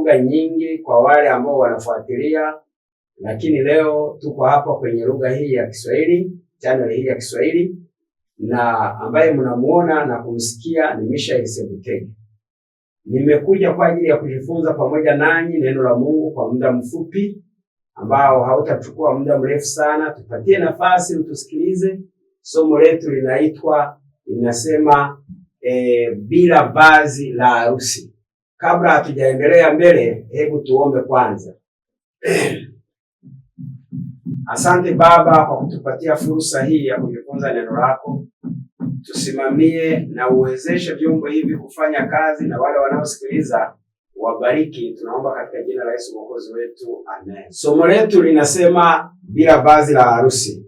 lugha nyingi kwa wale ambao wanafuatilia, lakini leo tuko hapa kwenye lugha hii ya Kiswahili, channel hii ya Kiswahili, na ambaye mnamuona na kumsikia ni Mishael Sebutege. Nimekuja kwa ajili ya kujifunza pamoja nanyi neno la Mungu kwa muda mfupi ambao hautachukua muda mrefu sana. Tupatie nafasi utusikilize. Somo letu linasema bila vazi la harusi. Kabla hatujaendelea mbele, hebu tuombe kwanza. Asante Baba kwa kutupatia fursa hii ya kujifunza neno lako. Tusimamie na uwezeshe vyombo hivi kufanya kazi, na wale wanaosikiliza wabariki. Tunaomba katika jina la Yesu Mwokozi wetu, amen. Somo letu linasema bila vazi la harusi.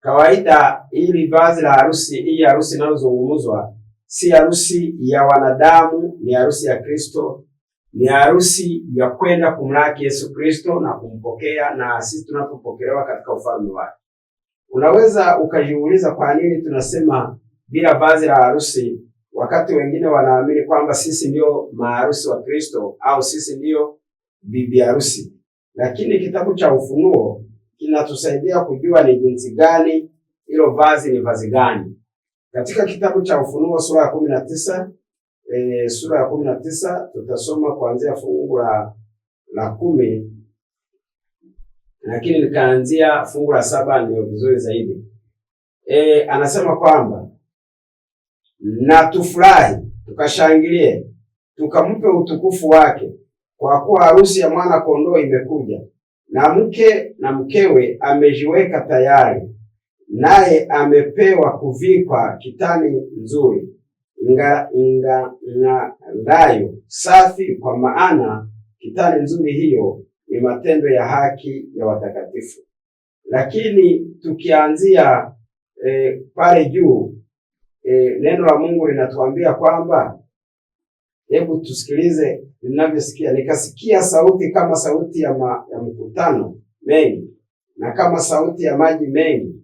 Kawaida hili vazi la harusi, hii harusi inayozungumzwa si harusi ya wanadamu, ni harusi ya Kristo. Ni harusi ya kwenda kumlaki Yesu Kristo na kumpokea, na sisi tunapopokelewa katika ufalme wake. Unaweza ukajiuliza kwa nini tunasema bila vazi la harusi, wakati wengine wanaamini kwamba sisi ndio maharusi wa Kristo au sisi ndio bibi harusi. Lakini kitabu cha Ufunuo kinatusaidia kujua ni jinsi gani hilo vazi ni vazi gani. Katika kitabu cha Ufunuo sura ya 19, sura ya 19 tutasoma kuanzia fungu la 10, lakini nikaanzia fungu la 7 ndio vizuri zaidi. Anasema kwamba na tufurahi, tukashangilie, tukampe utukufu wake, kwa kuwa harusi ya mwana kondoo imekuja, na mke na mkewe amejiweka tayari. Naye amepewa kuvikwa kitani nzuri ing'arayo safi, kwa maana kitani nzuri hiyo ni matendo ya haki ya watakatifu. Lakini tukianzia pale juu, neno la Mungu linatuambia kwamba, hebu tusikilize ninavyosikia. Nikasikia sauti kama sauti ya mkutano mengi, na kama sauti ya maji mengi,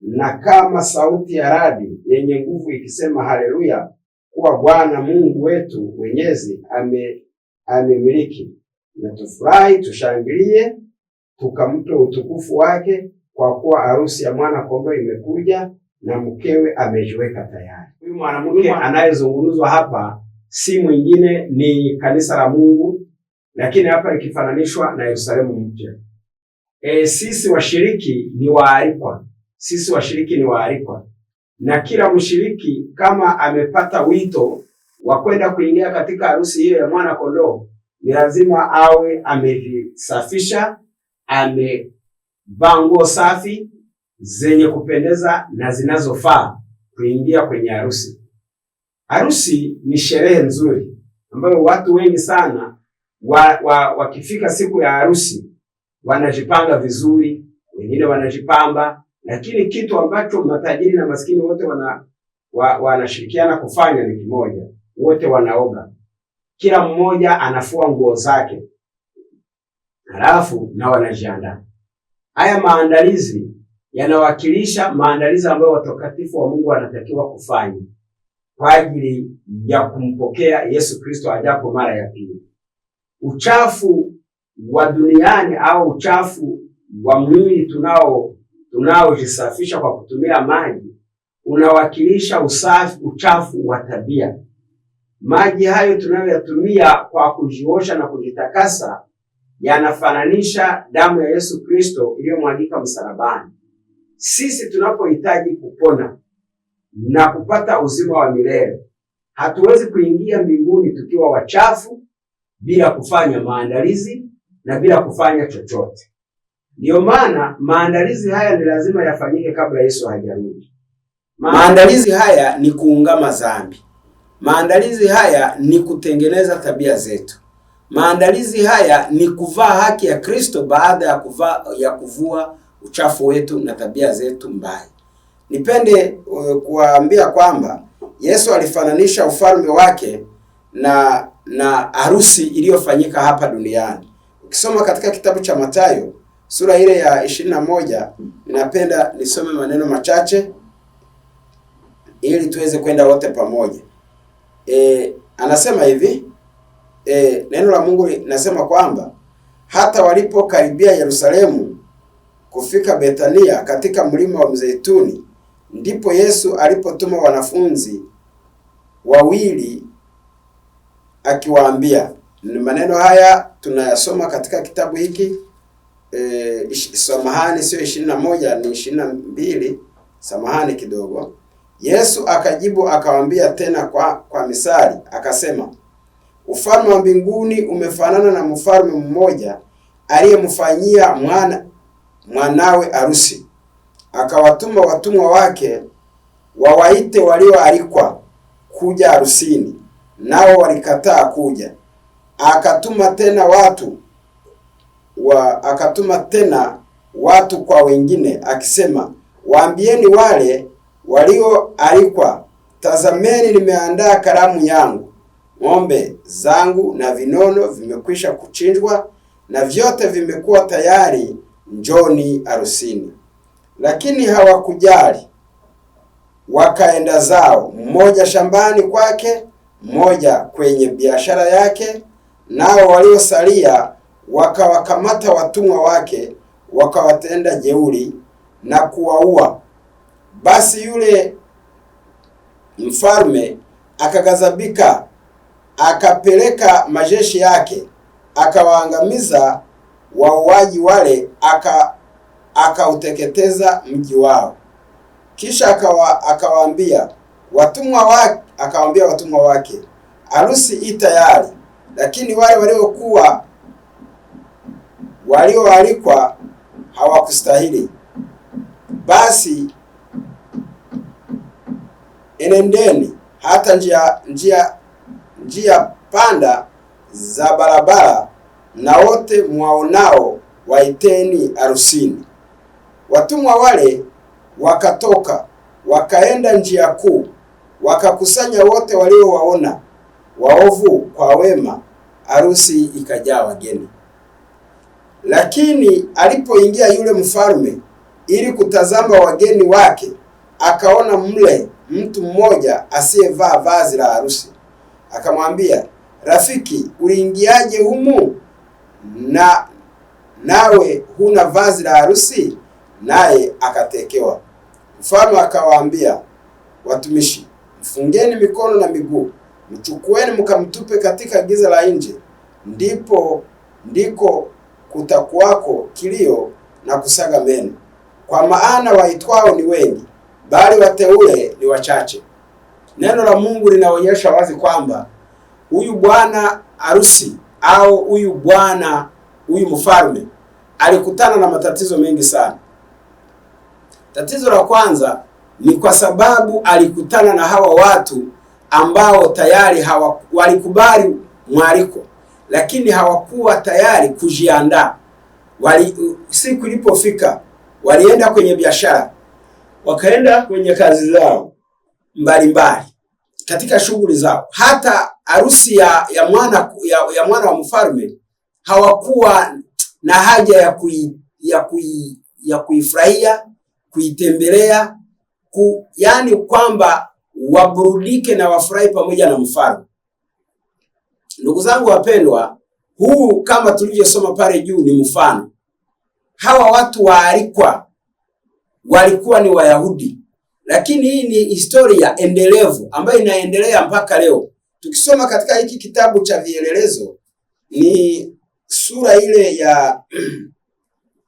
na kama sauti ya radi yenye nguvu, ikisema, haleluya, kuwa Bwana Mungu wetu Mwenyezi amemiliki. Na tufurahi, tushangilie, tukampe utukufu wake, kwa kuwa harusi ya mwana kondoo imekuja, na mkewe amejiweka tayari. Huyu mwanamke anayezungumzwa hapa si mwingine, ni kanisa la Mungu, lakini hapa likifananishwa na Yerusalemu mpya. Sisi washiriki ni waalikwa. Sisi washiriki ni waalikwa, na kila mshiriki kama amepata wito wa kwenda kuingia katika harusi hiyo ya mwana kondoo, ni lazima awe amejisafisha, amevaa nguo safi zenye kupendeza na zinazofaa kuingia kwenye harusi. Harusi ni sherehe nzuri ambayo watu wengi sana wakifika siku ya harusi wanajipanga vizuri, wengine wanajipamba. Lakini kitu ambacho matajiri na maskini wote wanashirikiana kufanya ni kimoja. Wote wanaoga, kila mmoja anafua nguo zake, halafu na wanajiandaa. Haya maandalizi yanawakilisha maandalizi ambayo watakatifu wa Mungu wanatakiwa kufanya kwa ajili ya kumpokea Yesu Kristo ajapo mara ya pili. Uchafu wa duniani au uchafu wa mwili tunaojisafisha kwa kutumia maji unawakilisha uchafu wa tabia. Maji hayo tunayoyatumia kwa kujiosha na kujitakasa yanafananisha damu ya Yesu Kristo iliyomwagika msalabani. Sisi tunapohitaji kupona na kupata uzima wa milele, hatuwezi kuingia mbinguni tukiwa wachafu, bila kufanya maandalizi na bila kufanya chochote. Ndiyo maana maandalizi haya ni lazima yafanyike kabla Yesu hajarudi. Maandalizi haya ni kuungama dhambi. Maandalizi haya ni kutengeneza tabia zetu. Maandalizi haya ni kuvaa haki ya Kristo baada ya kuvua uchafu wetu na tabia zetu mbaya. Nipende kuwaambia kwamba Yesu alifananisha ufalme wake na harusi iliyofanyika hapa duniani. Ukisoma katika kitabu cha Mathayo sura ile ya 21, ninapenda nisome maneno machache ili tuweze kwenda wote pamoja. Anasema hivi, neno la Mungu linasema kwamba hata walipokaribia Yerusalemu kufika Bethania katika mlima wa Mzeituni, ndipo Yesu alipotuma wanafunzi wawili akiwaambia. Maneno haya tunayasoma katika kitabu hiki samahani, sio 21 ni 22, samahani kidogo. Yesu akajibu akawaambia tena kwa misali akasema, ufalme wa mbinguni umefanana na mfalme mmoja aliyemfanyia mwanawe harusi. Akawatuma watumwa wake wawaite walioalikwa kuja harusini, nao walikataa kuja. Akatuma tena watu kwa wengine akisema, waambieni wale walioalikwa, tazameni nimeandaa karamu yangu, ng'ombe zangu na vinono vimekwisha kuchinjwa na vyote vimekuwa tayari, njoni harusini. Lakini hawakujali, wakaenda zao, mmoja shambani kwake, mmoja kwenye biashara yake. Nao waliosalia wakawakamata watumwa wake, wakawatenda jeuri na kuwaua. Basi yule mfalme akaghadhibika, akapeleka majeshi yake, akawaangamiza wauaji wale, akauteketeza mji wao. Kisha akawaambia watumwa wake, harusi i tayari, lakini wale walioalikwa hawakustahili. Basi enendeni hata njia panda za barabara, na wote mwaonao waiteni harusini. Watumwa wale wakatoka wakaenda njia kuu, wakakusanya wote waliowaona, waovu kwa wema, harusi ikajaa wageni. Lakini alipoingia yule mfalme ili kutazama wageni wake, akaona mle mtu mmoja asiyevaa vazi la harusi. Akamwambia, rafiki, uliingiaje humu nawe huna vazi la harusi? Naye akatekewa. Mfalme akawaambia watumishi, mfungeni mikono na miguu, mchukueni mkamtupe katika giza la nje, ndiko kutakuwako kilio na kusaga meno, kwa maana waitwao ni wengi, bali wateule ni wachache. Neno la Mungu linaonyesha wazi kwamba huyu bwana harusi au huyu mfalme alikutana na matatizo mengi sana. Tatizo la kwanza ni kwa sababu alikutana na hawa watu ambao tayari walikubali mwaliko, lakini hawakuwa tayari kujiandaa. Siku ilipofika, walienda kwenye biashara, wakaenda kwenye kazi zao mbalimbali, katika shughuli zao. Hata harusi ya mwana wa mfalme hawakuwa na haja ya kuifurahia, kuitembelea, yani kwamba waburudike na wafurahi pamoja na mfalme. Ndugu zangu wapendwa, huu kama tulivyosoma pale juu ni mfano. Hawa watu waalikwa walikuwa ni Wayahudi, lakini hii ni historia endelevu ambayo inaendelea mpaka leo. Tukisoma katika hiki kitabu cha vielelezo, ni sura ile ya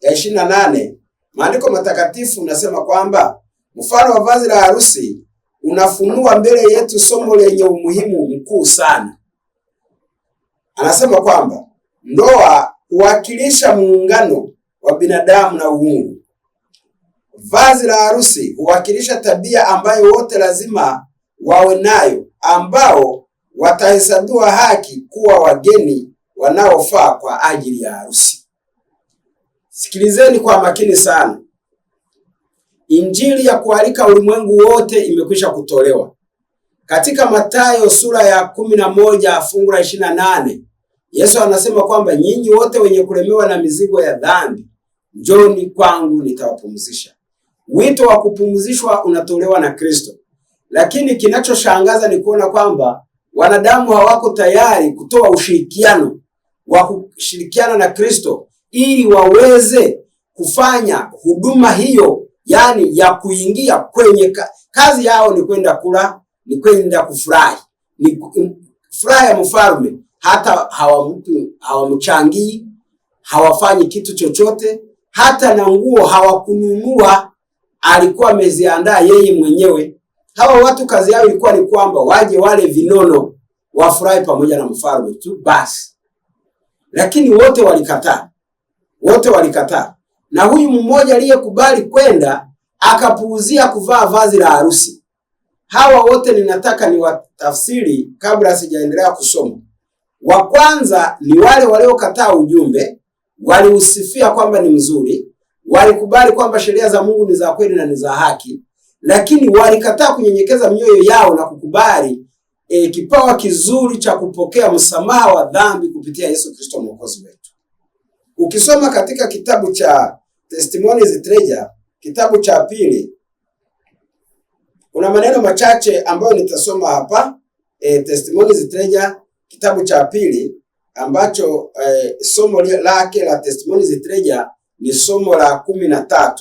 28, maandiko matakatifu nasema kwamba mfano wa vazi la harusi unafunua mbele yetu somo lenye umuhimu mkuu sana. Anasema kwamba ndoa huwakilisha muungano wa binadamu na uungu. Vazi la harusi huwakilisha tabia ambayo wote lazima wawe nayo, ambao watahesabiwa haki kuwa wageni wanaofaa kwa ajili ya harusi. Sikilizeni kwa makini sana. Injili ya kualika ulimwengu wote imekwisha kutolewa. Katika Mathayo sura ya 11 fungu la 28, Yesu anasema kwamba nyinyi wote wenye kulemewa na mizigo ya dhambi, njoni kwangu nitawapumzisha. Wito wa kupumzishwa unatolewa na Kristo. Lakini kinachoshangaza ni kuona kwamba wanadamu hawako tayari kutoa ushirikiano wa kushirikiana na Kristo ili waweze kufanya huduma hiyo, yani ya kuingia kwenye kazi yao ni kwenda kula, ni kwenda kufurahi, ni furaha ya mfalme. Hata hawamchangii, hawafanyi kitu chochote, hata na nguo hawakununua, alikuwa ameziandaa yeye mwenyewe. Hawa watu kazi yao ilikuwa ni kwamba waje wale vinono, wafurahi pamoja na mfalme tu basi. Lakini wote walikataa. Wote walikataa. Na huyu mmoja aliyekubali kwenda akapuuzia kuvaa vazi la harusi. Hawa wote ninataka ni watafsiri kabla sijaendelea kusoma. Wa kwanza ni wale waliokataa ujumbe, waliusifia kwamba ni mzuri, walikubali kwamba sheria za Mungu ni za kweli na ni za haki, lakini walikataa kunyenyekeza mioyo yao na kukubali kipawa kizuri cha kupokea msamaha wa dhambi kupitia Yesu Kristo Mwokozi wetu. Ukisoma katika kitabu cha Testimonies Treasure, kitabu cha pili, kuna maneno machache ambayo nitasoma hapa. Testimonies Treasure, kitabu cha pili, ambacho somo lake la Testimonies Treasure ni somo la 13.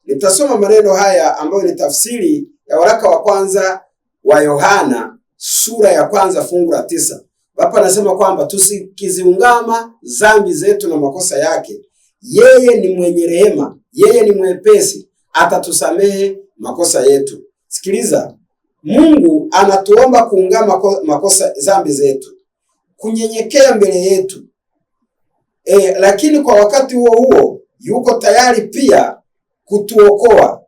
Nitasoma maneno haya ambayo ni tafsiri ya waraka wa kwanza wa Yohana sura ya kwanza fungu la 9. Hapa anasema kwamba tusikiziungama dhambi zetu na makosa yake, yeye ni mwenye rehema, yeye ni mwepesi, atatusamehe makosa yetu. Sikiliza, Mungu anatuomba kuungama makosa dhambi zetu, kunyenyekea mbele yetu. Lakini kwa wakati huo huo yuko tayari pia kutuokoa.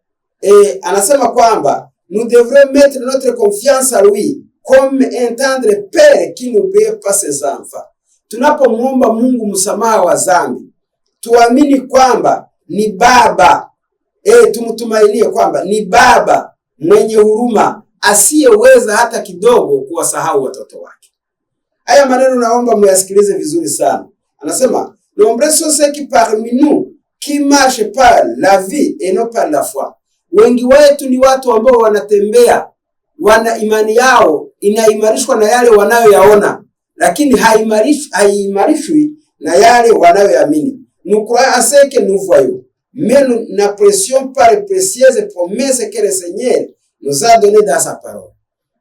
Anasema kwamba nous devons mettre notre confiance à lui comme un tendre père qui n'oublie pas ses enfants. Tunapomwomba Mungu msamaha wa dhambi, tuamini kwamba ni baba. Tumtumainie kwamba ni baba mwenye huruma asiyeweza hata kidogo kuwasahau watoto wake. Haya maneno naomba muyasikilize vizuri sana. Anasema, nombreux sont ceux qui parmi nous qui marchent par la vie et non par la foi. Wengi wetu ni watu ambao wanatembea, wana imani yao inaimarishwa na yale wanayoyaona, lakini haimarishwi na yale wanayoamini. Nous croyons à ce que nous voyons, mais nous n'apprécions pas les précieuses promesses que le Seigneur nous a données dans sa parole.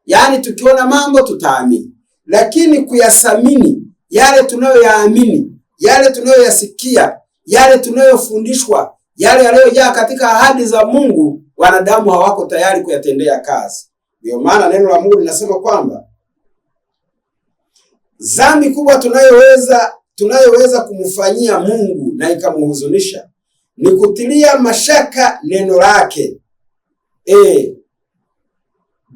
Yani tukiona mambo tutaamini, lakini kuyasamini yale tunayoyaamini, yale tunayoyasikia, yale tunayofundishwa, yale yaliyojaa katika ahadi za Mungu, wanadamu hawako tayari kuyatendea kazi. Ndio maana neno la Mungu linasema kwamba dhambi kubwa tunayoweza kumfanyia Mungu na ikamhuzunisha ni kutilia mashaka neno lake.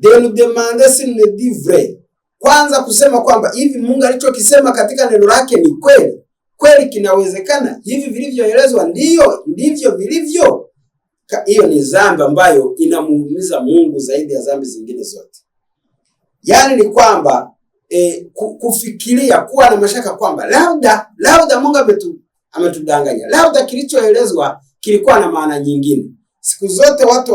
De nous demander s'il ne dit vrai. Kwanza kusema kwamba hivi Mungu alichokisema katika neno lake ni kweli. Kweli kinawezekana? Hivi vilivyoelezwa ndivyo vilivyo? Hiyo ni dhambi ambayo inamuumiza Mungu zaidi ya dhambi zingine zote. Yaani ni kwamba kufikiria, kuwa na mashaka kwamba labda Mungu ametudanganya. Labda kilichoelezwa kilikuwa na maana nyingine. Siku zote watu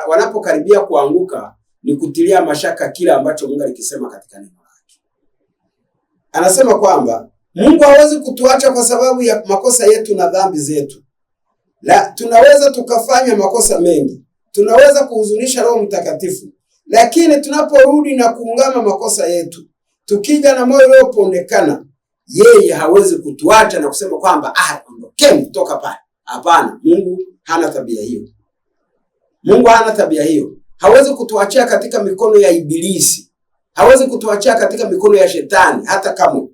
wanapokaribia kuanguka ni kutilia mashaka kile ambacho Mungu alikisema katika neno lake. Anasema kwamba Mungu hawezi kutuacha kwa sababu ya makosa yetu na dhambi zetu. Tunaweza tukafanya makosa mengi, tunaweza kuhuzunisha Roho Mtakatifu, lakini tunaporudi na kuungama makosa yetu, tukija na moyo uliopondekana, yeye hawezi kutuacha na kusema kwamba ondokeni kutoka pale. Hapana, Mungu hana tabia hiyo. Mungu hana tabia hiyo. Hawezi kutuachia katika mikono ya Ibilisi. Hawezi kutuachia katika mikono ya shetani hata kama.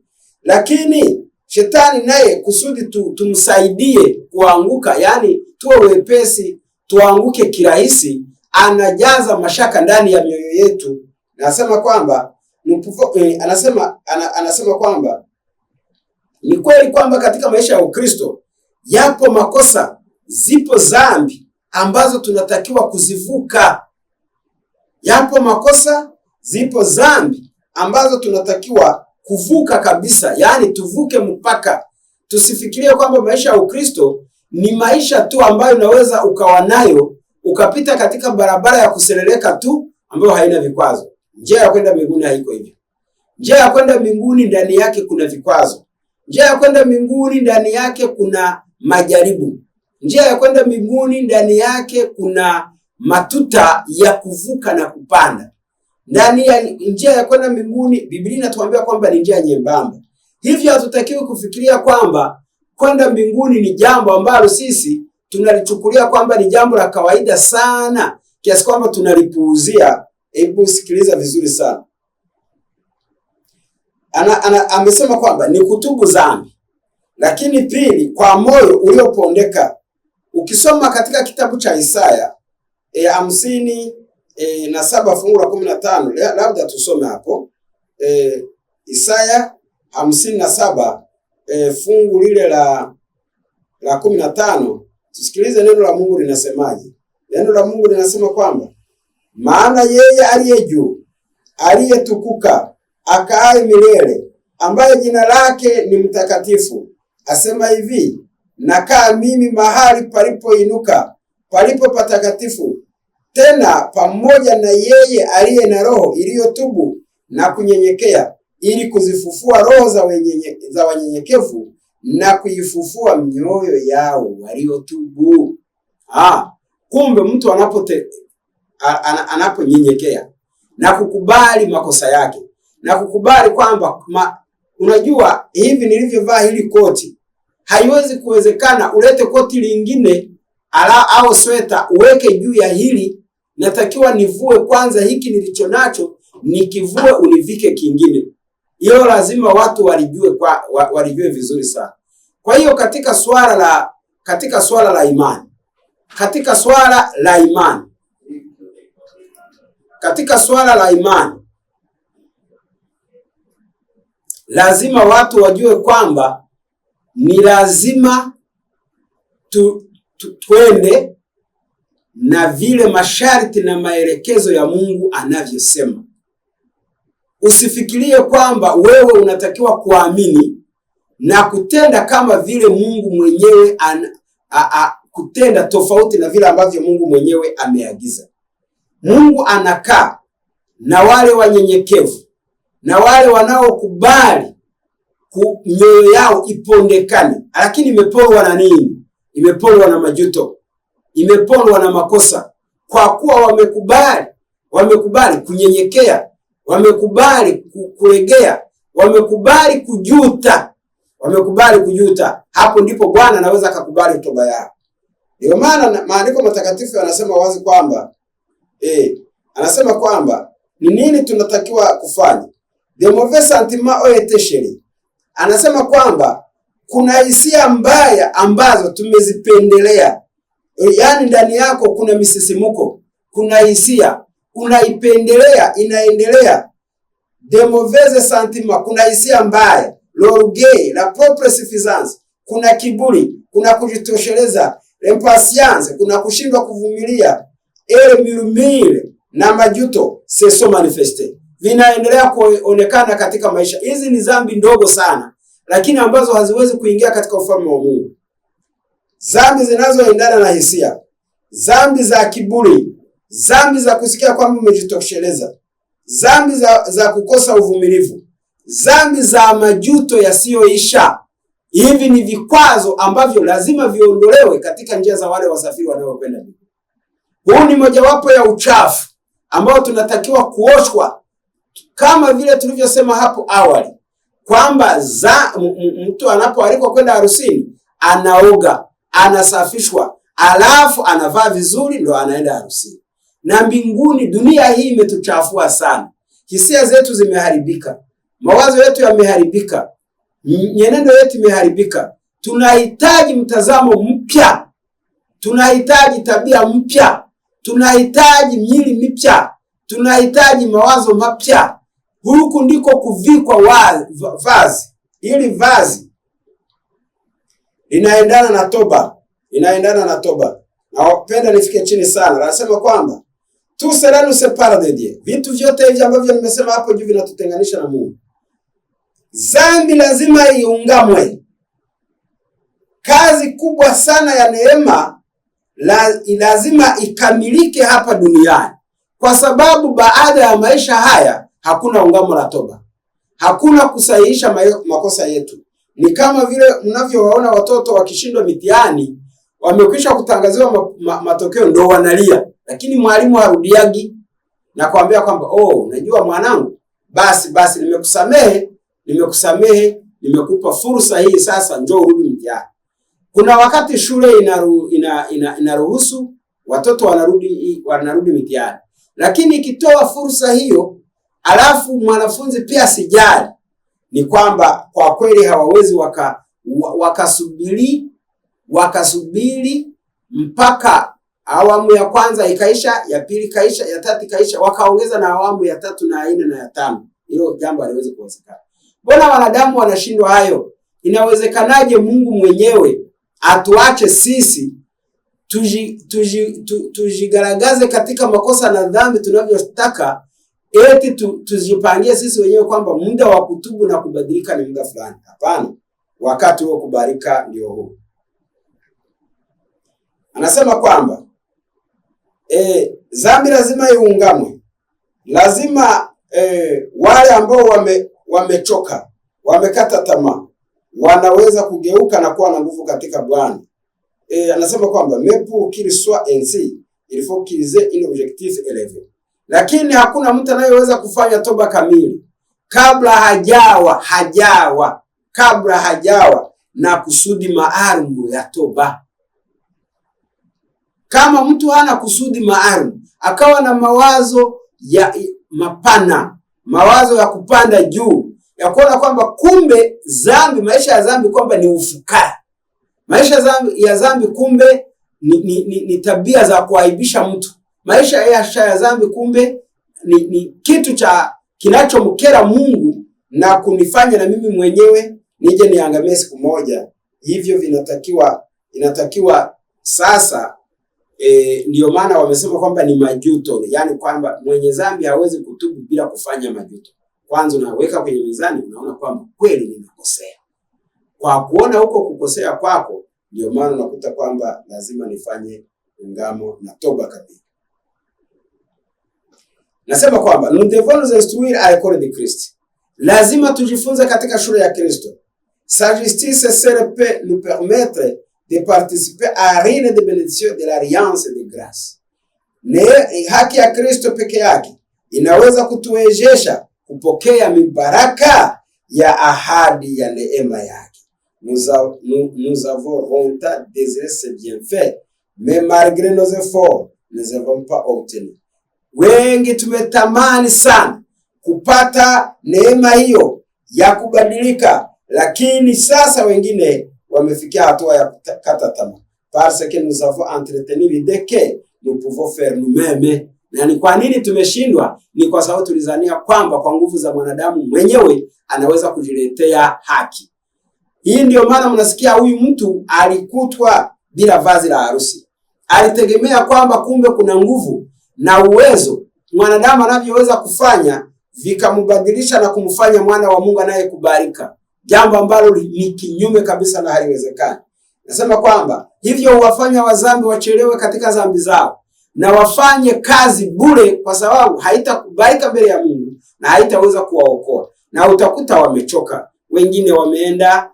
Lakini shetani naye kusudi tumsaidie kuanguka, yani tuwe wepesi tuanguke kirahisi, anajaza mashaka ndani ya mioyo yetu. Anasema kwamba anasema kwamba ni kweli kwamba katika maisha ya Ukristo yapo makosa, zipo dhambi ambazo tunatakiwa kuzivuka. Yapo makosa, zipo dhambi ambazo tunatakiwa kuvuka kabisa, yani tuvuke mpaka. Tusifikirie kwamba maisha ya Ukristo ni maisha tu ambayo unaweza ukawa nayo ukapita katika barabara ya kuseleleka tu ambayo haina vikwazo. Njia ya kwenda mbinguni haiko hivyo. Njia ya kwenda mbinguni ndani yake kuna vikwazo. Njia ya kwenda mbinguni ndani yake kuna majaribu. Njia ya kwenda mbinguni ndani yake kuna matuta ya kuvuka na kupanda. Ndani ya njia ya kwenda mbinguni, Biblia inatuambia kwamba ni njia nyembamba. Hivyo hatutakiwi kufikiria kwamba kwenda mbinguni ni jambo ambalo sisi tunalichukulia kwamba ni jambo la kawaida sana kiasi kwamba tunalipuuzia. Hebu sikiliza vizuri sana. Amesema kwamba ni kutubu dhambi, lakini pili kwa moyo uliopondeka. Ukisoma katika kitabu cha Isaya 57 fungu la 15, labda tusome hapo. Isaya 57 fungu lile la 15, tusikilize neno la Mungu linasemaje. Neno la Mungu linasema kwamba maana yeye aliye juu, aliyetukuka, akaaye milele, ambaye jina lake ni mtakatifu, asema hivi, nakaa mimi mahali palipoinuka, palipo patakatifu, tena pamoja na yeye aliye na roho iliyotubu na kunyenyekea, ili kuzifufua roho za wanyenyekevu na kuifufua mioyo yao waliotubu. Kumbe mtu anaponyenyekea na kukubali makosa yake na kukubali kwamba unajua hivi nilivyovaa hili koti, haiwezi kuwezekana ulete koti lingine au sweta uweke juu ya hili, natakiwa nivue kwanza hiki nilicho nacho, nikivue univike kingine. Hiyo lazima watu walijue vizuri sana. Kwa hiyo katika swala la imani, katika swala la imani lazima watu wajue kwamba ni lazima twende na vile masharti na maelekezo ya Mungu anavyosema. Usifikirie kwamba wewe unatakiwa kuamini na kutenda kama vile Mungu mwenyewe kutenda tofauti na vile ambavyo Mungu mwenyewe ameagiza. Mungu anakaa na wale wanyenyekevu na wale wanaokubali mioyo yao ipondekane. Lakini imeporwa na nini? Imeporwa na majuto, imeporwa na makosa. Kwa kuwa wamekubali kunyenyekea, wamekubali kulegea, wamekubali kujuta, hapo ndipo Bwana anaweza akakubali toba yao. Ndio maana maandiko matakatifu yanasema wazi kwamba anasema kwamba ni nini tunatakiwa kufanya. De mauvais sentiments ont été chéris. Anasema kwamba kuna hisia mbaya ambazo tumezipendelea. Yaani ndani yako kuna misisimuko, kuna hisia unaipendelea, inaendelea. De mauvais sentiments, kuna hisia mbaya, l'orgueil, la propre suffisance, kuna kiburi, kuna kujitosheleza, l'impatience, kuna kushindwa kuvumilia, ele murmure na majuto se sont manifestés. Vinaendelea kuonekana katika maisha. Hizi ni dhambi ndogo sana, lakini ambazo haziwezi kuingia katika ufalme wa Mungu. Dhambi zinazoendana na hisia, dhambi za kiburi, dhambi za kusikia kwamba umejitosheleza, dhambi za kukosa uvumilivu, dhambi za majuto yasiyoisha. Hivi ni vikwazo ambavyo lazima viondolewe katika njia za wale wasafiri wanaokwenda mbinguni. Huu ni mojawapo ya uchafu ambao tunatakiwa kuoshwa, kama vile tulivyosema hapo awali kwamba mtu anapoalikwa kwenda harusini anaoga, anasafishwa, alafu anavaa vizuri ndo anaenda harusini. Na mbinguni, dunia hii imetuchafua sana. Hisia zetu zimeharibika, mawazo yetu yameharibika, nyenendo yetu imeharibika. Tunahitaji mtazamo mpya, tunahitaji tabia mpya, tunahitaji miili mipya, tunahitaji mawazo mapya. Huku ndiko kuvikwa vazi. Hili vazi inaendana na toba. Napenda nifike chini sana. Anasema kwamba tout cela nous sépare de Dieu. Vitu vyote hivi ambavyo nimesema hapo juu vinatutenganisha na Mungu. Dhambi lazima iungamwe. Kazi kubwa sana ya neema lazima ikamilike hapa duniani. kwa sababu baada ya maisha haya hakuna ungamo la toba, hakuna kusahihisha makosa yetu. Ni kama vile mnavyowaona watoto wakishindwa mitihani, wamekwisha kutangaziwa matokeo ndio wanalia, lakini mwalimu harudiagi na kuambia kwamba unajua mwanangu, basi nimekusamehe, nimekupa fursa hii, sasa njoo urudi mtihani. Kuna wakati shule inaruhusu watoto wanarudi mitihani, lakini ikitoa fursa hiyo alafu mwanafunzi pia sijali, ni kwamba kwa kweli hawawezi wakasubiri mpaka awamu ya kwanza ikaisha, ya pili kaisha, ya tatu kaisha, wakaongeza na awamu ya 3 na 4 na ya 5. Hilo jambo haliwezi kuwezekana. Mbona wanadamu wanashindwa hayo? Inawezekanaje Mungu mwenyewe atuache sisi tujigaragaze katika makosa na dhambi tunavyotaka, eti tujipangie sisi wenyewe kwamba muda wa kutubu na kubadilika ni muda fulani? Hapana, wakati wa kubarika ndio huu. Anasema kwamba dhambi lazima iungamwe. Lazima wale ambao wamechoka, wamekata tamaa, wanaweza kugeuka na kuwa na nguvu katika Bwana. Anasema kwamba mais pour qu'il soit ainsi, il faut qu'ils aient un objectif élevé. Lakini hakuna mtu anayeweza kufanya toba kamili kabla hajawa na kusudi maalum ya toba. Kama mtu hana kusudi maalum, akawa na mawazo ya mapana, mawazo ya kupanda juu, ya kuona kwamba kumbe maisha ya dhambi kwamba ni ufukara, maisha ya dhambi kumbe ni tabia za kuaibisha mtu, maisha ya dhambi kumbe ni kitu kinachomkera Mungu na kunifanya na mimi mwenyewe nije niangamie siku moja. Hivyo inatakiwa sasa, ndio maana wamesema kwamba ni majuto, yani kwamba mwenye dhambi hawezi kutubu bila kufanya majuto. Kwanza unaweka kwenye mizani, unaona kwamba kweli ninakosea. Kwa kuona huko kukosea kwako, ndio maana unakuta kwamba lazima nifanye ungamo na toba kabisa. Nasema kwamba nous devons nous instruire à l'école de Christ. Lazima tujifunze katika shule ya Kristo. Sa justice seule peut nous permettre de participer à l'une des bénédictions de l'alliance de grâce. Haki ya Kristo peke yake inaweza kutuwezesha kupokea mibaraka ya ahadi ya neema yake. Nous avons longtemps désiré ce bienfait, mais malgré nos efforts, nous n'avons pas obtenu. Wengi tumetamani sana kupata neema hiyo ya kubadilika, lakini sasa wengine wamefikia hatua ya kukata tamaa. Parce que nous avons entretenu l'idée que nous pouvons faire nous-mêmes. Na ni kwa nini tumeshindwa? Ni kwa sababu tulizania kwamba kwa nguvu za mwanadamu mwenyewe anaweza kujiletea haki. Hii ndio maana mnasikia huyu mtu alikutwa bila vazi la harusi. Alitegemea kwamba kumbe kuna nguvu na uwezo mwanadamu anavyoweza kufanya vikamubadilisha na kumfanya mwana wa Mungu anayekubalika, jambo ambalo ni kinyume kabisa na haliwezekani. Nasema kwamba hivyo huwafanya wazambi wachelewe katika dhambi zao na wafanye kazi bure, kwa sababu haitakubalika mbele ya Mungu na haitaweza kuwaokoa, na utakuta wamechoka. Wengine wameenda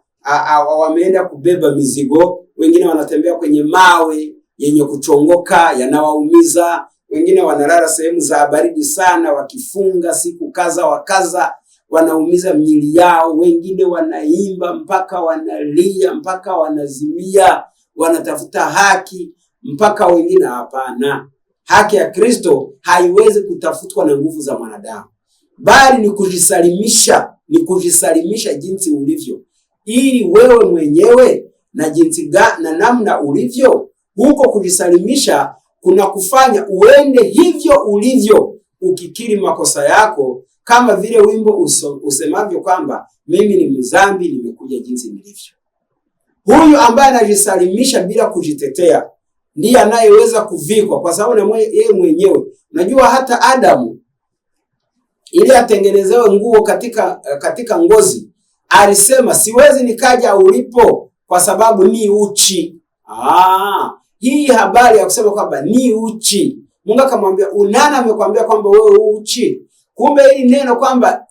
kubeba mizigo, wengine wanatembea kwenye mawe yenye kuchongoka yanawaumiza, wengine wanalala sehemu za baridi sana wakifunga siku kaza wakaza, wanaumiza miili yao. Wengine wanaimba mpaka wanalia, mpaka wanazimia, wanatafuta haki, mpaka wengine hapana. Haki ya Kristo haiwezi kutafutwa na nguvu za mwanadamu, bali ni kujisalimisha jinsi ulivyo, ili wewe mwenyewe na jinsi na namna ulivyo. Huko kujisalimisha kuna kufanya uende hivyo ulivyo, ukikiri makosa yako, kama vile wimbo usemavyo kwamba mimi ni mzambi, nimekuja jinsi nilivyo. Huyu ambaye anajisalimisha bila kujitetea ndiye anayeweza kuvikwa, kwa sababu na yeye mwenyewe. Unajua hata Adamu ili atengenezewe nguo katika ngozi, alisema siwezi nikaja ulipo kwa sababu ni uchi. Hii habari ya kusema kwamba ni uchi Mungu akamwambia, unana amekwambia kwamba wewe uchi? Kumbe hili neno kwamba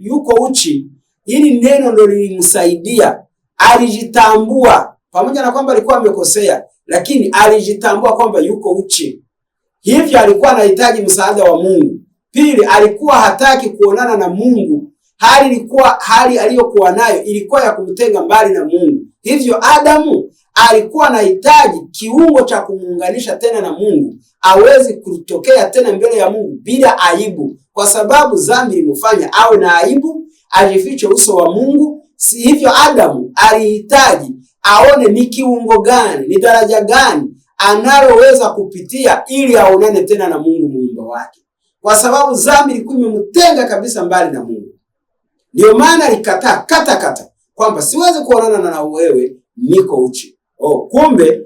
yuko uchi, hili neno ndio lilimsaidia. Alijitambua, pamoja na kwamba alikuwa amekosea, lakini alijitambua kwamba yuko uchi. Hivyo alikuwa anahitaji msaada wa Mungu. Pili, alikuwa hataki kuonana na Mungu. Hali aliyokuwa nayo ilikuwa ya kumtenga mbali na Mungu. Hivyo Adamu alikuwa anahitaji kiungo cha kumuunganisha tena na Mungu, awezi kutokea tena mbele ya Mungu bila aibu, kwa sababu dhambi ilimfanya awe na aibu, ajifiche uso wa Mungu. Si hivyo, Adamu alihitaji aone ni kiungo gani, ni daraja gani analoweza kupitia ili aonane tena na Mungu muumba wake, kwa sababu dhambi ilikuwa imemtenga kabisa mbali na Mungu. Ndio maana alikataa kata kwamba siwezi kuonana na wewe, niko uchi. Kumbe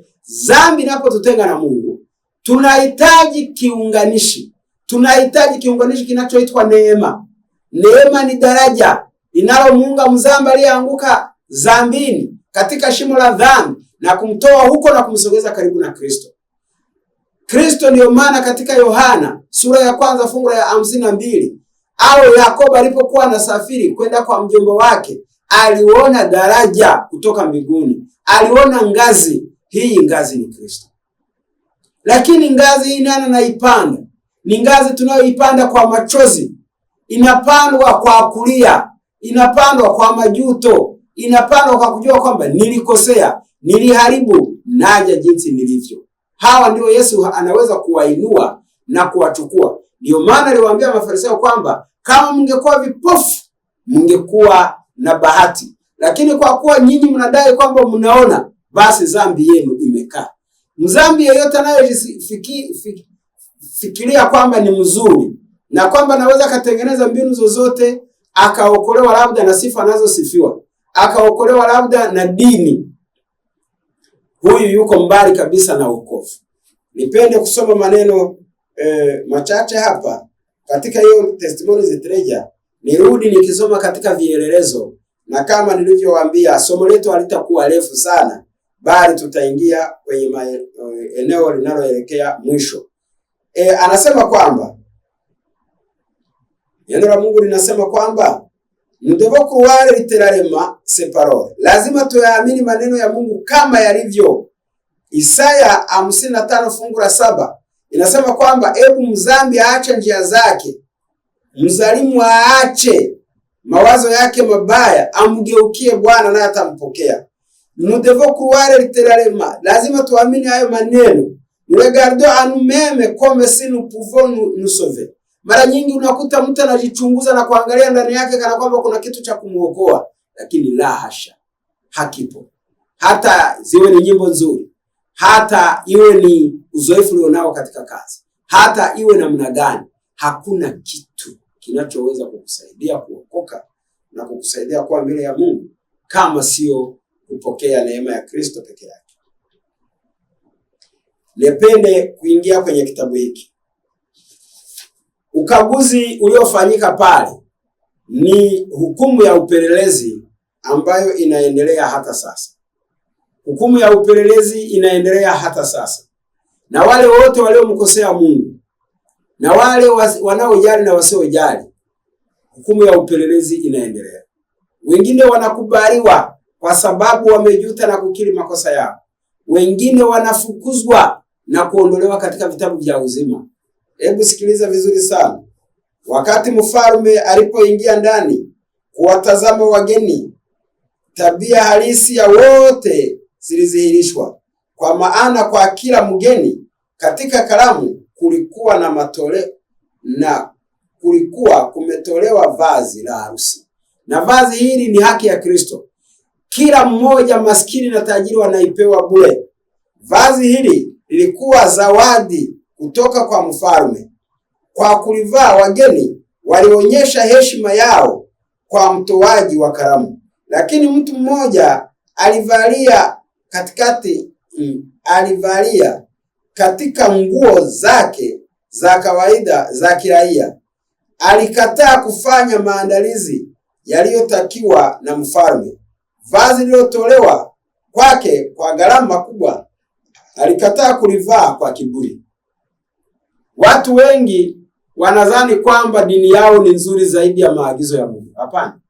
dhambi inapotutenga na Mungu, tunahitaji kiunganishi. Tunahitaji kiunganishi kinachoitwa neema. Neema ni daraja linalomuunga mzamba aliyeanguka dhambini katika shimo la dhambi na kumtoa huko na kumsogeza karibu na Kristo. Kristo ndio maana katika Yohana sura ya 1 fungu la 52, au Yakobo alipokuwa anasafiri kwenda kwa mjomba wake, aliona daraja kutoka mbinguni. Aliona ngazi. Hii ngazi ni Kristo. Lakini ngazi hii nani anaipanda? Ni ngazi tunayoipanda kwa machozi. Inapandwa kwa kulia, inapandwa kwa majuto, inapandwa kwa kujua kwamba nilikosea, niliharibu, naja jinsi nilivyo. Hawa ndio Yesu anaweza kuwainua na kuwachukua. Ndio maana aliwaambia Mafarisayo kwamba kama mngekuwa vipofu mngekuwa na bahati, lakini kwa kuwa nyinyi mnadai kwamba mnaona, basi dhambi yenu imekaa. Mdhambi yeyote anayefikiria kwamba ni mzuri na kwamba anaweza katengeneza mbinu zozote akaokolewa labda na sifa anazosifiwa, akaokolewa labda na dini, huyu yuko mbali kabisa na wokovu. Nipende kusoma maneno machache hapa katika hiyo Testimonies Treasure. Nirudi nikisoma katika vielelezo, na kama nilivyowaambia somo letu halitakuwa refu sana, bali tutaingia kwenye eneo linaloelekea mwisho. Anasema kwamba neno la Mungu linasema kwamba nous croire littéralement ces paroles. Lazima tuyaamini maneno ya Mungu kama yalivyo. Isaya 55 fungu la 7 inasema kwamba ebu mzambi aache njia zake, mzalimu aache mawazo yake mabaya, amgeukie Bwana naye atampokea. Nous devons croire littéralement. Lazima tuamini hayo maneno. Regardons à nous-mêmes comme si nous pouvons nous sauver. Mara nyingi unakuta mtu anajichunguza na kuangalia ndani yake kana kwamba kuna kitu cha kumuokoa, lakini la hasha, hakipo. Hata ziwe ni nyimbo nzuri, hata iwe ni uzoefu ulionao katika kazi, hata iwe namna gani, hakuna kitu kinachoweza kukusaidia kuokoka na kukusaidia kuwa mbele ya Mungu kama sio kupokea neema ya Kristo peke yake. Nipende kuingia kwenye kitabu hiki. Ukaguzi uliofanyika pale ni hukumu ya upelelezi ambayo inaendelea hata sasa. Hukumu ya upelelezi inaendelea hata sasa. Na wale wote waliomkosea Mungu, na wale wanaojali na wasiojali, hukumu ya upelelezi inaendelea. Wengine wanakubaliwa kwa sababu wamejuta na kukiri makosa yao. Wengine wanafukuzwa na kuondolewa katika vitabu vya uzima. Hebu sikiliza vizuri sana. Wakati mfalme alipoingia ndani kuwatazama wageni, tabia halisi ya wote zilizihirishwa. Kwa maana kwa kila mgeni katika karamu kulikuwa na matoleo, na kulikuwa kumetolewa vazi la harusi. Na vazi hili ni haki ya Kristo. Kila mmoja, maskini na tajiri, wanaipewa bure. Vazi hili lilikuwa zawadi kutoka kwa mfalme. Kwa kulivaa, wageni walionyesha heshima yao kwa mtoaji wa karamu. Lakini mtu mmoja alivalia katika nguo zake za kawaida za kiraia. Alikataa kufanya maandalizi yaliyotakiwa na mfalme. Vazi lililotolewa kwake kwa gharama kubwa, alikataa kulivaa kwa kiburi. Watu wengi wanadhani kwamba dini yao ni nzuri zaidi ya maagizo ya Mungu. Hapana.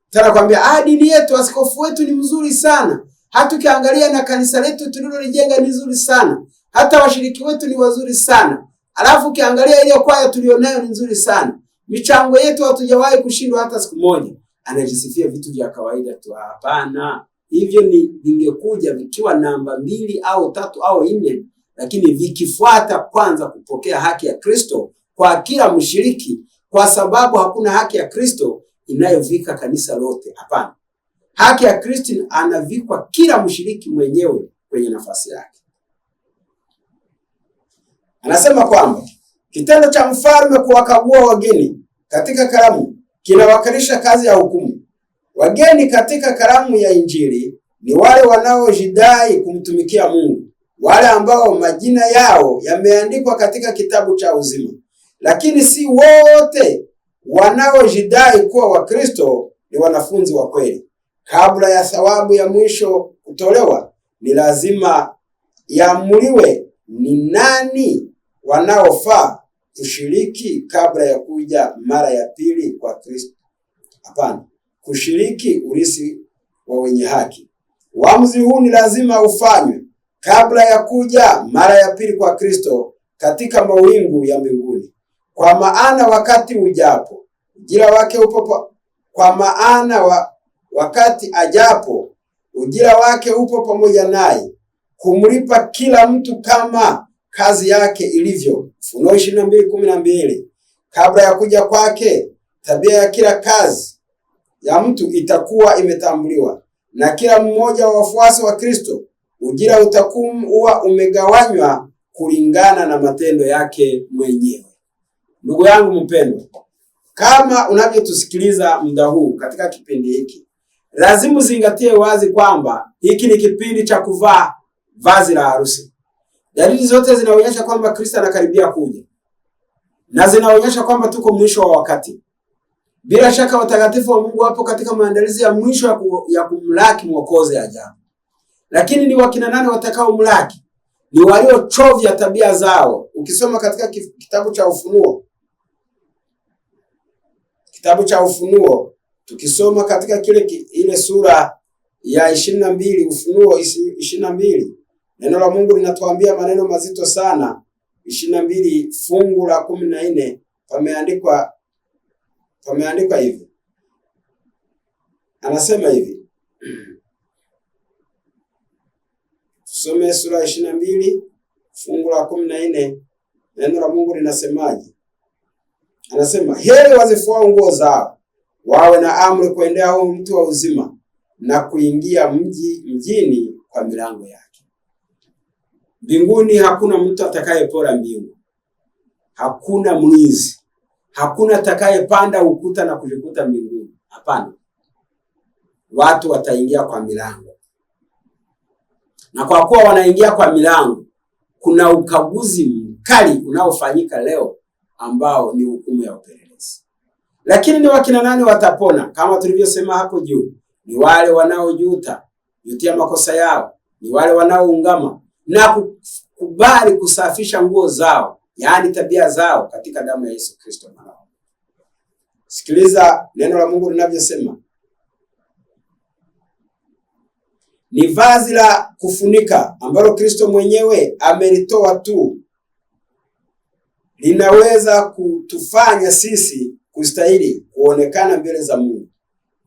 Tena kwambia dini yetu, askofu wetu ni mzuri sana. Hata ukiangalia na kanisa letu tulilolijenga ni nzuri sana. Hata washiriki wetu ni wazuri sana. Alafu ukiangalia ile kwaya tulionayo ni nzuri sana. Michango yetu hatujawahi kushindwa hata siku moja. Anajisifia vitu vya kawaida tu. Hapana. Hivyo vingekuja vikiwa namba 2 au 3 au 4, lakini vikifuata kwanza kupokea haki ya Kristo kwa kila mshiriki, kwa sababu hakuna haki ya Kristo inayovika kanisa lote. Hapana. Haki ya Kristo anavikwa kila mshiriki mwenyewe kwenye nafasi yake. Anasema kwamba kitendo cha mfalme kuwakagua wageni katika karamu kinawakilisha kazi ya hukumu. Wageni katika karamu ya Injili ni wale wanaojidai kumtumikia Mungu, wale ambao majina yao yameandikwa katika kitabu cha uzima. Lakini si wote wanaojidai kuwa Wakristo ni wanafunzi wa kweli. Kabla ya thawabu ya mwisho kutolewa, ni lazima iamuliwe ni nani wanaofaa kushiriki kabla ya kuja mara ya pili kwa Kristo. Hapana, kushiriki urithi wa wenye haki. Uamuzi huu ni lazima ufanywe kabla ya kuja mara ya pili kwa Kristo katika mawingu ya mbinguni. Kwa maana wakati ujapo, ujira wake upo wakati ajapo, ujira wake upo pamoja naye, kumlipa kila mtu kama kazi yake ilivyo. Ufunuo 22:12. Kabla ya kuja kwake, tabia ya kila kazi ya mtu itakuwa imetambuliwa, na kila mmoja wa wafuasi wa Kristo ujira utakuwa umegawanywa kulingana na matendo yake mwenyewe. Ndugu yangu mpendwa, kama unavyotusikiliza muda huu katika kipindi hiki, lazima uzingatie wazi kwamba hiki ni kipindi cha kuvaa vazi la harusi. Dalili zote zinaonyesha kwamba Kristo anakaribia kuja, na zinaonyesha kwamba tuko mwisho wa wakati. Bila shaka watakatifu wa Mungu wapo katika maandalizi ya mwisho ya kumlaki Mwokozi ajaye. Lakini ni wakina nani watakao mlaki? Ni waliochovya tabia zao. Ukisoma katika kitabu cha Ufunuo, tukisoma katika ile sura ya 22, Ufunuo 22, neno la Mungu linatuambia maneno mazito sana. 22 fungu la 14 pameandikwa hivi. Anasema hivi. Tusome sura 22 fungu la 14, neno la Mungu linasemaje? Anasema, heri wazifuao nguo zao, wawe na amri kuendea huo mtu wa uzima, na kuingia mjini kwa milango yake. Mbinguni hakuna mtu atakayepora mbingu. Hakuna mwizi. Hakuna atakayepanda ukuta na kujikuta mbinguni. Hapana. Watu wataingia kwa milango. Na kwa kuwa wanaingia kwa milango, kuna ukaguzi mkali unaofanyika leo ambao ni hukumu ya upelelezi. Lakini ni wakina nani watapona? Kama tulivyosema hapo juu, ni wale wanaojutia makosa yao, ni wale wanaoungama na kukubali kusafisha nguo zao, yaani tabia zao, katika damu ya Yesu Kristo mwanao. Sikiliza neno la Mungu linavyosema. Ni vazi la kufunika ambalo Kristo mwenyewe amelitoa tu, linaweza kutufanya sisi kustahili kuonekana mbele za Mungu.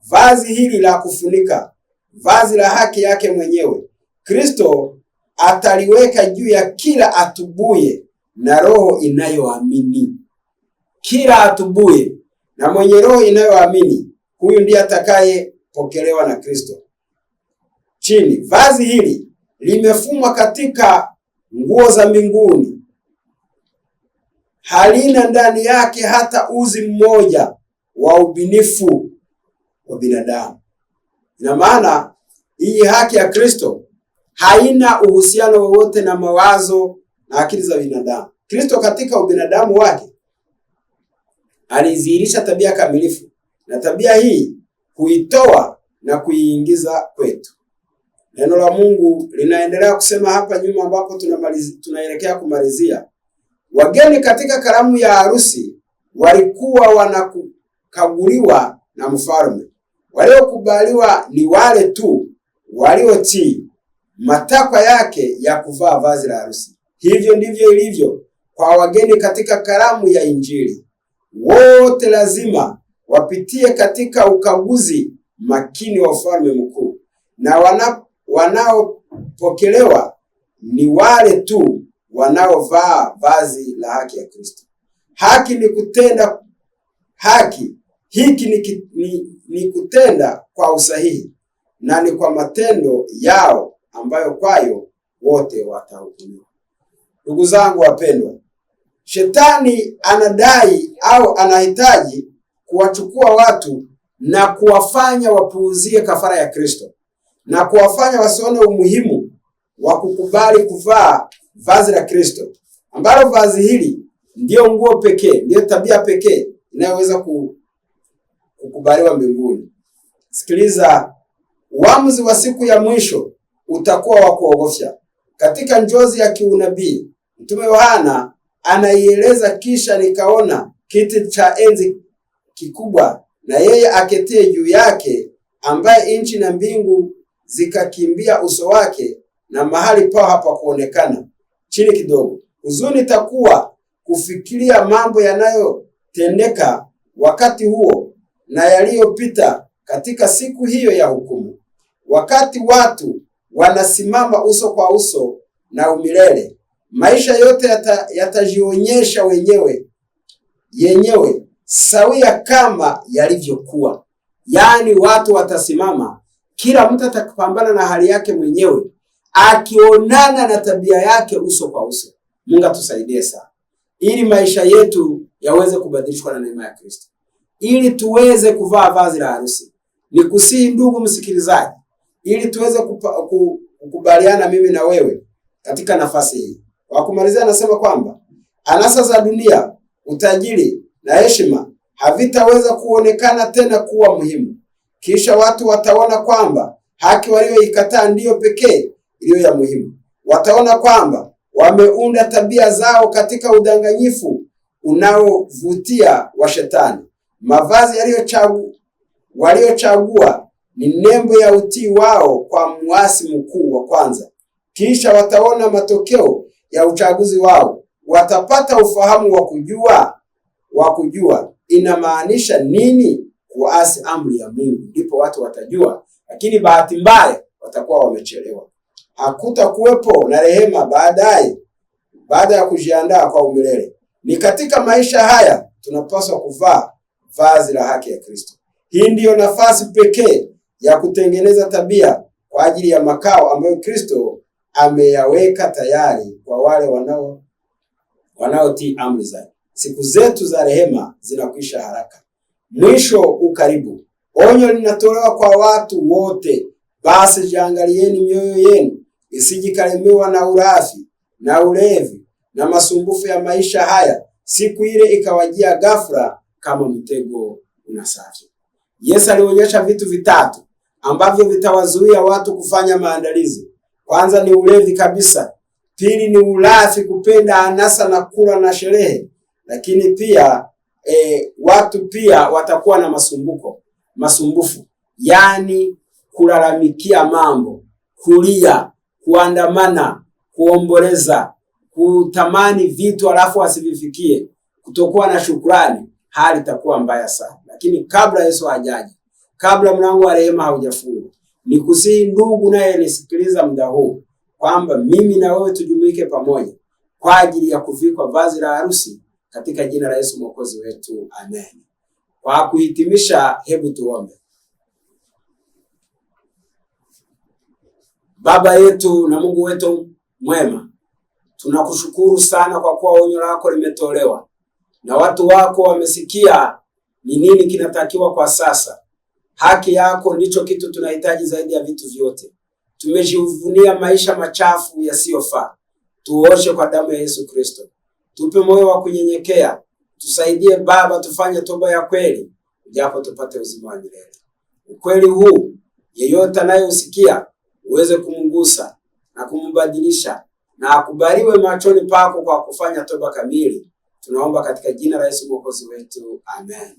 Vazi hili la kufunika, vazi la haki yake mwenyewe, Kristo ataliweka juu ya kila atubuye na roho inayoamini. Kila atubuye na mwenye roho inayoamini, huyu ndiye atakayepokelewa na Kristo. Chini, vazi hili limefumwa katika nguo za mbinguni. Halina ndani yake hata uzi mmoja wa ubinifu wa binadamu. Ina maana hii haki ya Kristo haina uhusiano wowote na mawazo na akili za binadamu. Kristo katika ubinadamu wake alidhihirisha tabia kamilifu, na tabia hii huitoa na kuiingiza kwetu. Neno la Mungu linaendelea kusema hapa nyuma, ambapo tunaelekea kumalizia. Wageni katika karamu ya harusi walikuwa wanakaguliwa na mfalme. Waliokubaliwa ni wale tu waliotii matakwa yake ya kuvaa vazi la harusi. Hivyo ndivyo ilivyo kwa wageni katika karamu ya Injili. Wote lazima wapitie katika ukaguzi makini wa ufalme mkuu, na wanaopokelewa ni wale tu wanaovaa vazi la haki ya Kristo. Haki ni kutenda haki. Hiki ni kutenda kwa usahihi, na ni kwa matendo yao ambayo kwayo wote watahukumiwa. Ndugu zangu wapendwa, Shetani anadai au anahitaji kuwachukua watu na kuwafanya wapuuzie kafara ya Kristo, na kuwafanya wasione umuhimu wa kukubali kuvaa vazi la Kristo, ambalo vazi hili ndiyo nguo pekee, ndiyo tabia pekee inayoweza kukubaliwa mbinguni. Sikiliza, uamuzi wa siku ya mwisho utakuwa wa kuogofya. Katika njozi ya kiunabii, Mtume Yohana anaieleza, kisha nikaona kiti cha enzi kikubwa na yeye aketie juu yake, ambaye nchi na mbingu zikakimbia uso wake, na mahali pao hapakuonekana. Chini kidogo, huzuni itakuwa kufikiria mambo yanayotendeka wakati huo na yaliyopita katika siku hiyo ya hukumu, wakati watu wanasimama uso kwa uso na umilele. Maisha yote yatajionyesha yenyewe sawia kama yalivyokuwa. Yaani watu watasimama, kila mtu atakupambana na hali yake mwenyewe, akionana na tabia yake uso kwa uso. Mungu atusaidie sana, ili maisha yetu yaweze kubadilishwa na neema ya Kristo, ili tuweze kuvaa vazi la harusi. Nikusihi ndugu msikilizaji, ili tuweze kukubaliana mimi na wewe katika nafasi hii. Kwa kumalizia, anasema kwamba anasa za dunia, utajiri na heshima havitaweza kuonekana tena kuwa muhimu. Kisha watu wataona kwamba haki walioikataa ndiyo pekee iliyo ya muhimu. Wataona kwamba wameunda tabia zao katika udanganyifu unaovutia wa Shetani. Mavazi waliochagua ni nembo ya utii wao kwa muasi mkuu wa kwanza. Kisha wataona matokeo ya uchaguzi wao. Watapata ufahamu wa kujua inamaanisha nini kuasi amri ya Mungu. Ndipo watu watajua, lakini bahati mbaya watakuwa wamechelewa. Hakutakuwepo na rehema baada ya kujiandaa kwa umilele. Ni katika maisha haya tunapaswa kuvaa vazi la haki ya Kristo. Hii ndiyo nafasi pekee ya kutengeneza tabia kwa ajili ya makao ambayo Kristo ameyaweka tayari kwa wale wanaotii amri zake. Siku zetu za rehema zinakwisha haraka. Mwisho ukaribu. Onyo linatolewa kwa watu wote. Basi jiangalieni mioyo yenu isijikalemewa na urafi na ulevi na masumbufu ya maisha haya, siku ile ikawajia ghafla kama mtego unasavyo. Yesu alionyesha vitu vitatu ambavyo vitawazuia watu kufanya maandalizi. Kwanza ni ulevi kabisa. Pili ni ulafi, kupenda anasa na kula na sherehe. Lakini pia watu pia watakuwa na masumbufu, yani kulalamikia mambo, kulia, kuandamana, kuomboleza, kutamani vitu alafu asivifikie, kutokuwa na shukrani. Hali itakuwa mbaya sana. Lakini kabla Yesu hajaje, kabla mlango wa rehema haujafungwa, nikusihi ndugu naye nisikiliza muda huu, kwamba mimi na wewe tujumuike pamoja kwa ajili ya kuvikwa vazi la harusi katika jina la Yesu Mwokozi wetu. Amen. Kwa kuhitimisha, hebu tuombe. Baba yetu na Mungu wetu mwema, tunakushukuru sana kwa kuwa onyo lako limetolewa na watu wako wamesikia ni nini kinatakiwa kwa sasa. Haki yako ndicho kitu tunahitaji zaidi ya vitu vyote. Tumejivunia maisha machafu yasiyofaa. Tuoshe kwa damu ya Yesu Kristo. Tupe moyo wa kunyenyekea. Tusaidie Baba, tufanye toba ya kweli, japo tupate uzima wa milele. Ukweli huu yeyote anayeusikia uweze kumgusa na kumbadilisha na akubaliwe machoni pako kwa kufanya toba kamili. Tunaomba katika jina la Yesu Mwokozi wetu. Amen.